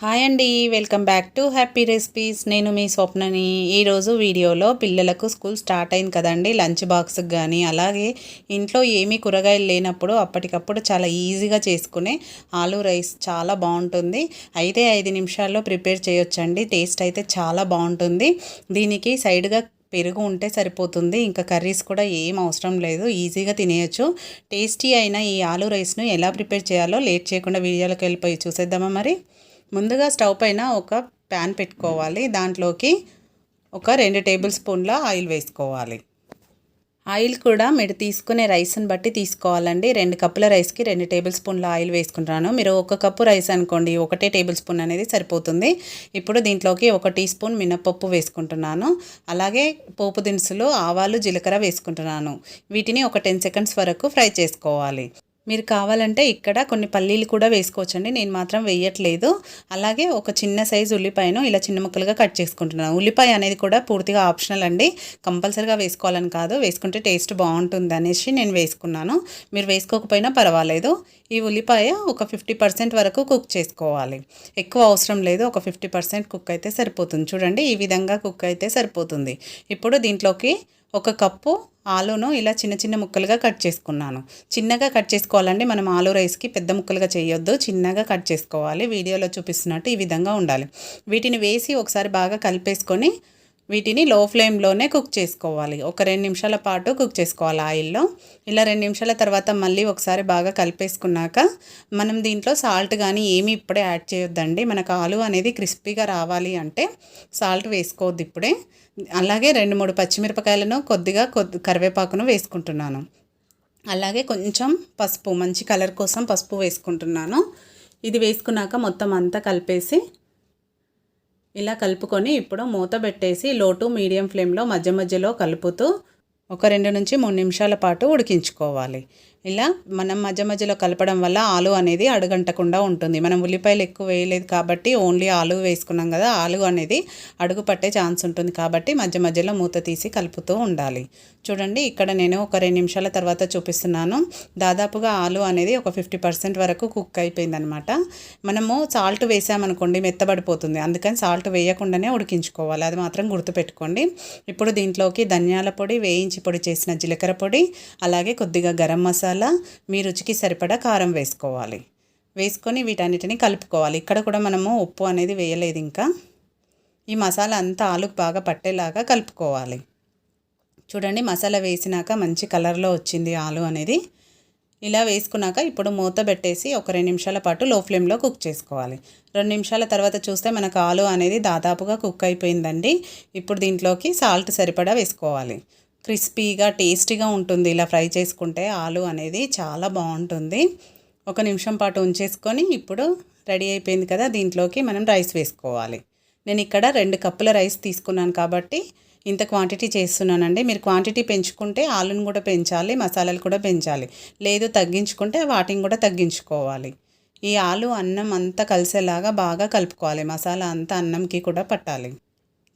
Hi అండి, welcome back to happy recipes. నేను మీ స్వప్నని. ఈరోజు వీడియోలో పిల్లలకు స్కూల్ స్టార్ట్ అయింది కదండి, లంచ్ బాక్స్కి కానీ అలాగే ఇంట్లో ఏమీ కూరగాయలు లేనప్పుడు అప్పటికప్పుడు చాలా ఈజీగా చేసుకునే ఆలూ రైస్ చాలా బాగుంటుంది. అయితే 5 నిమిషాల్లో ప్రిపేర్ చేయొచ్చండి. టేస్ట్ అయితే చాలా బాగుంటుంది. దీనికి సైడ్గా పెరుగు ఉంటే సరిపోతుంది. ఇంకా కర్రీస్ కూడా ఏం అవసరం లేదు, ఈజీగా తినేయచ్చు. టేస్టీ అయిన ఈ ఆలూ రైస్ను ఎలా ప్రిపేర్ చేయాలో లేట్ చేయకుండా వీడియోలోకి వెళ్ళిపోయి చూసేద్దామా మరి. ముందుగా స్టవ్ పైన ఒక ప్యాన్ పెట్టుకోవాలి. దాంట్లోకి ఒక 2 టేబుల్ స్పూన్ల ఆయిల్ వేసుకోవాలి. ఆయిల్ కూడా మీరు తీసుకునే రైస్ని బట్టి తీసుకోవాలండి. 2 కప్పుల రైస్కి 2 టేబుల్ స్పూన్ల ఆయిల్ వేసుకుంటున్నాను. మీరు 1 కప్పు రైస్ అనుకోండి, 1 టేబుల్ స్పూన్ అనేది సరిపోతుంది. ఇప్పుడు దీంట్లోకి 1 టీ స్పూన్ మినపప్పు వేసుకుంటున్నాను. అలాగే పోపు దినుసులు, ఆవాలు, జీలకర్ర వేసుకుంటున్నాను. వీటిని ఒక 10 సెకండ్స్ వరకు ఫ్రై చేసుకోవాలి. మీరు కావాలంటే ఇక్కడ కొన్ని పల్లీలు కూడా వేసుకోవచ్చండి, నేను మాత్రం వేయట్లేదు. అలాగే ఒక చిన్న సైజు ఉల్లిపాయను ఇలా చిన్న ముక్కలుగా కట్ చేసుకుంటున్నాను. ఉల్లిపాయ అనేది కూడా పూర్తిగా ఆప్షనల్ అండి, కంపల్సరీగా వేసుకోవాలని కాదు, వేసుకుంటే టేస్ట్ బాగుంటుంది అనేసి నేను వేసుకున్నాను. మీరు వేసుకోకపోయినా పర్వాలేదు. ఈ ఉల్లిపాయ ఒక 50% వరకు కుక్ చేసుకోవాలి. ఎక్కువ అవసరం లేదు, ఒక 50% కుక్ అయితే సరిపోతుంది. చూడండి, ఈ విధంగా కుక్ అయితే సరిపోతుంది. ఇప్పుడు దీంట్లోకి 1 కప్పు ఆలూను ఇలా చిన్న చిన్న ముక్కలుగా కట్ చేసుకున్నాను. చిన్నగా కట్ చేసుకోవాలండి, మనం ఆలూ రైస్కి పెద్ద ముక్కలుగా చేయొద్దు, చిన్నగా కట్ చేసుకోవాలి. వీడియోలో చూపిస్తున్నట్టు ఈ విధంగా ఉండాలి. వీటిని వేసి ఒకసారి బాగా కలిపేసుకొని వీటిని లో ఫ్లేమ్లోనే కుక్ చేసుకోవాలి. ఒక 2 నిమిషాల పాటు కుక్ చేసుకోవాలి ఆయిల్లో. ఇలా 2 నిమిషాల తర్వాత మళ్ళీ ఒకసారి బాగా కలిపేసుకున్నాక మనం దీంట్లో సాల్ట్ కానీ ఏమీ ఇప్పుడే యాడ్ చేయొద్దండి. మనకు ఆలు అనేది క్రిస్పీగా రావాలి అంటే సాల్ట్ వేసుకోవద్దు ఇప్పుడే. అలాగే 2-3 పచ్చిమిరపకాయలను కొద్దిగా కరివేపాకును వేసుకుంటున్నాను. అలాగే కొంచెం పసుపు, మంచి కలర్ కోసం పసుపు వేసుకుంటున్నాను. ఇది వేసుకున్నాక మొత్తం అంతా కలిపేసి ఇలా కలుపుకొని ఇప్పుడు మూత పెట్టేసి లో టు మీడియం ఫ్లేమ్లో మధ్య మధ్యలో కలుపుతూ ఒక 2 నుంచి 3 నిమిషాల పాటు ఉడికించుకోవాలి. ఇలా మనం మధ్య మధ్యలో కలపడం వల్ల ఆలు అనేది అడుగంటకుండా ఉంటుంది. మనం ఉల్లిపాయలు ఎక్కువ వేయలేదు కాబట్టి ఓన్లీ ఆలు వేసుకున్నాం కదా, ఆలు అనేది అడుగు పట్టే ఛాన్స్ ఉంటుంది కాబట్టి మధ్య మధ్యలో మూత తీసి కలుపుతూ ఉండాలి. చూడండి, ఇక్కడ నేను ఒక 2 నిమిషాల తర్వాత చూపిస్తున్నాను. దాదాపుగా ఆలు అనేది ఒక 50% వరకు కుక్ అయిపోయిందనమాట. మనము సాల్ట్ వేసామనుకోండి మెత్తబడిపోతుంది, అందుకని సాల్ట్ వేయకుండానే ఉడికించుకోవాలి, అది మాత్రం గుర్తుపెట్టుకోండి. ఇప్పుడు దీంట్లోకి ధనియాల పొడి, వేయించి పొడి చేసిన జీలకర్ర పొడి, అలాగే కొద్దిగా గరం మసాలా, మీ రుచికి సరిపడా కారం వేసుకోవాలి. వేసుకొని వీటన్నిటిని కలుపుకోవాలి. ఇక్కడ కూడా మనము ఉప్పు అనేది వేయలేదు. ఇంకా ఈ మసాలా అంతా ఆలుకు బాగా పట్టేలాగా కలుపుకోవాలి. చూడండి, మసాలా వేసినాక మంచి కలర్లో వచ్చింది ఆలు అనేది. ఇలా వేసుకున్నాక ఇప్పుడు మూత పెట్టేసి ఒక 2 నిమిషాల పాటు లో ఫ్లేమ్లో కుక్ చేసుకోవాలి. 2 నిమిషాల తర్వాత చూస్తే మనకు ఆలు అనేది దాదాపుగా కుక్ అయిపోయిందండి. ఇప్పుడు దీంట్లోకి సాల్ట్ సరిపడా వేసుకోవాలి. క్రిస్పీగా టేస్టీగా ఉంటుంది ఇలా ఫ్రై చేసుకుంటే. ఆలు అనేది చాలా బాగుంటుంది. 1 నిమిషం పాటు ఉంచేసుకొని ఇప్పుడు రెడీ అయిపోయింది కదా, దీంట్లోకి మనం రైస్ వేసుకోవాలి. నేను ఇక్కడ 2 కప్పుల రైస్ తీసుకున్నాను కాబట్టి ఇంత క్వాంటిటీ చేస్తున్నానండి. మీరు క్వాంటిటీ పెంచుకుంటే ఆలును కూడా పెంచాలి, మసాలాలు కూడా పెంచాలి. లేదు తగ్గించుకుంటే వాటిని కూడా తగ్గించుకోవాలి. ఈ ఆలు అన్నం అంతా కలిసేలాగా బాగా కలుపుకోవాలి. మసాలా అంతా అన్నంకి కూడా పట్టాలి.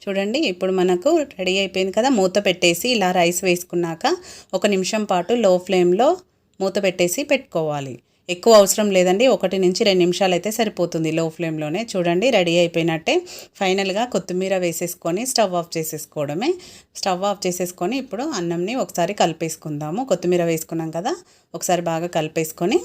చూడండి, ఇప్పుడు మనకు రెడీ అయిపోయింది కదా. మూత పెట్టేసి ఇలా రైస్ వేసుకున్నాక 1 నిమిషం పాటు లో ఫ్లేమ్లో మూత పెట్టేసి పెట్టుకోవాలి. ఎక్కువ అవసరం లేదండి, 1 నుంచి 2 నిమిషాలు అయితే సరిపోతుంది లో ఫ్లేమ్లోనే. చూడండి, రెడీ అయిపోయినట్టే. ఫైనల్గా కొత్తిమీర వేసేసుకొని స్టవ్ ఆఫ్ చేసేసుకోవడమే. స్టవ్ ఆఫ్ చేసేసుకొని ఇప్పుడు అన్నంని ఒకసారి కలిపేసుకుందాము. కొత్తిమీర వేసుకున్నాం కదా, ఒకసారి బాగా కలిపేసుకొని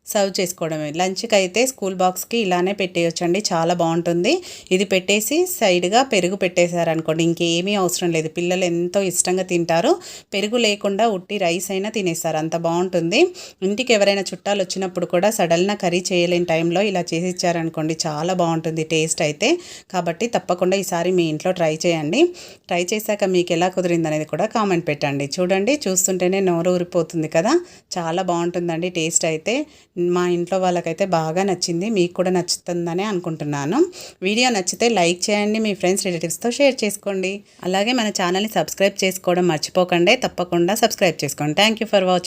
సర్వ్ చేసుకోవడమే. లంచ్కి అయితే స్కూల్ బాక్స్కి ఇలానే పెట్టేయొచ్చండి, చాలా బాగుంటుంది. ఇది పెట్టేసి సైడ్గా పెరుగు పెట్టేశారనుకోండి, ఇంకేమీ అవసరం లేదు. పిల్లలు ఎంతో ఇష్టంగా తింటారు. పెరుగు లేకుండా ఉట్టి రైస్ అయినా తినేస్తారు, అంత బాగుంటుంది. ఇంటికి ఎవరైనా చుట్టాలు వచ్చినప్పుడు కూడా సడన్గా కర్రీ చేయలేని టైంలో ఇలా చేసి ఇచ్చారనుకోండి, చాలా బాగుంటుంది టేస్ట్ అయితే. కాబట్టి తప్పకుండా ఈసారి మీ ఇంట్లో ట్రై చేయండి. ట్రై చేశాక మీకు ఎలా కుదిరింది అనేది కూడా కామెంట్ పెట్టండి. చూడండి, చూస్తుంటేనే నోరు ఊరిపోతుంది కదా, చాలా బాగుంటుందండి టేస్ట్ అయితే. మా ఇంట్లో వాళ్ళకైతే బాగా నచ్చింది, మీకు కూడా నచ్చుతుందని అనుకుంటున్నాను. వీడియో నచ్చితే లైక్ చేయండి, మీ ఫ్రెండ్స్ రిలేటివ్స్తో షేర్ చేసుకోండి. అలాగే మన ఛానల్ని సబ్స్క్రైబ్ చేసుకోవడం మర్చిపోకండి, తప్పకుండా సబ్స్క్రైబ్ చేసుకోండి. Thank you for watching.